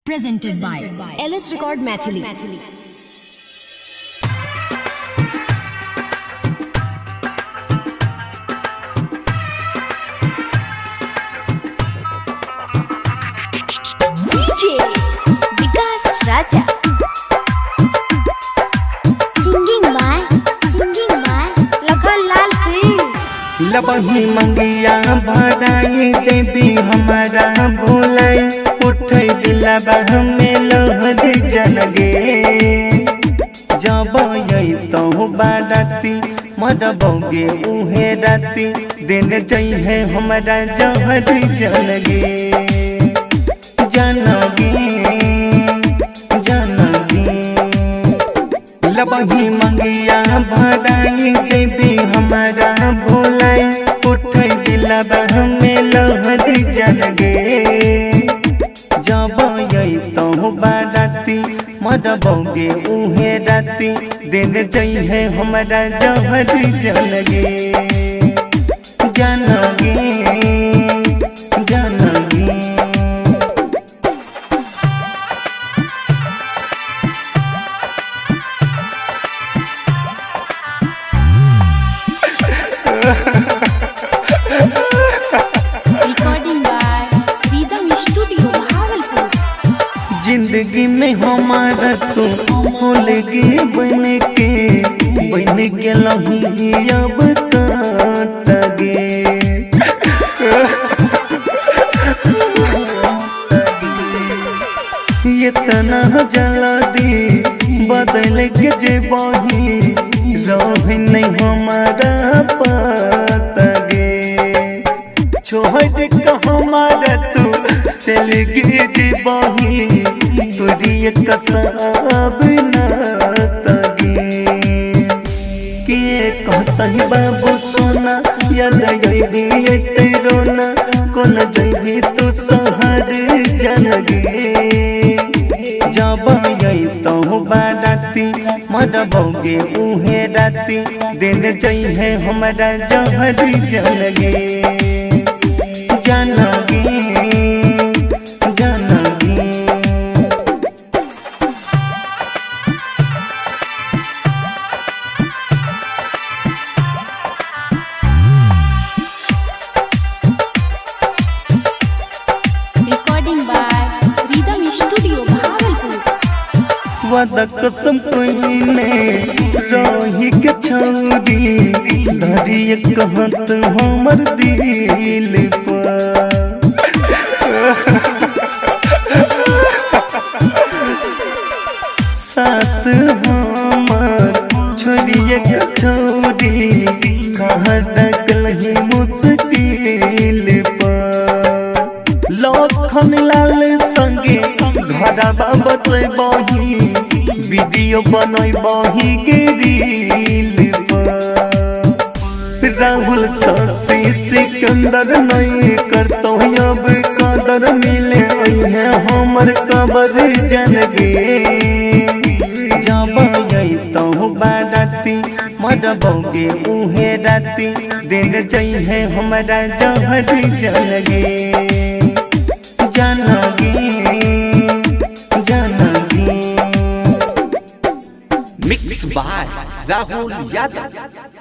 Presented by LS Record Mathili. DJ Vikas Raja. Singing by Lakhan Lal Singh. लबही मंगिया भराई जेबी हमारा भोलाई उठै दिलबा में लहर जनगे जब यही तो बाराती मरबोगे उहे राती दिन जइहे हमारा जहर जनगे जनगे जनगे लबही मंगिया भराई जेबी हमारा भोलाई उठै दिलबा में लहर जनगे जब यही तो बाराती मरबोगे उहे राती दिन जइहे हमारा जहर जनगे जनगे जनगे Recording by Rhythm Studio, Bhagalpur. जिंदगी में हमारा तू भूलगी बन के लही अब काटगे ये तना जल्दी बदल के जे बही रह नहीं हमारा पतगे छोड़ के हमारा तू चल गई जे बही तुरी कसब न तगे के कहता ही बाबू सोना याद गई रोना कौन जइबी तू शहर जनगे जब यही तो बाराती मरबोगे उहे राती दिन जइहे हमारा जहर जनगे जनगे जनगे Recording by Rhythm Studio, Bhagalpur. वादा कसम कोइने रही के छौरी धरी कहत हमर दिल पर साथ हमर छोड़िए के छौरी कहाँ डगलही मुश्किल पर लखन लाल संगे घरबा बचै बही वीडियो बनई बही के रील पर राहुल शशि सिकंदर नहीं करतो अब कदर मिले है हमर कबर जनगे जब यही तो बाराती मरबोगे उहे राती दिन जइहे हमारा जहर जनगे जनगे जनगे मिक्स बाय राहुल यादव।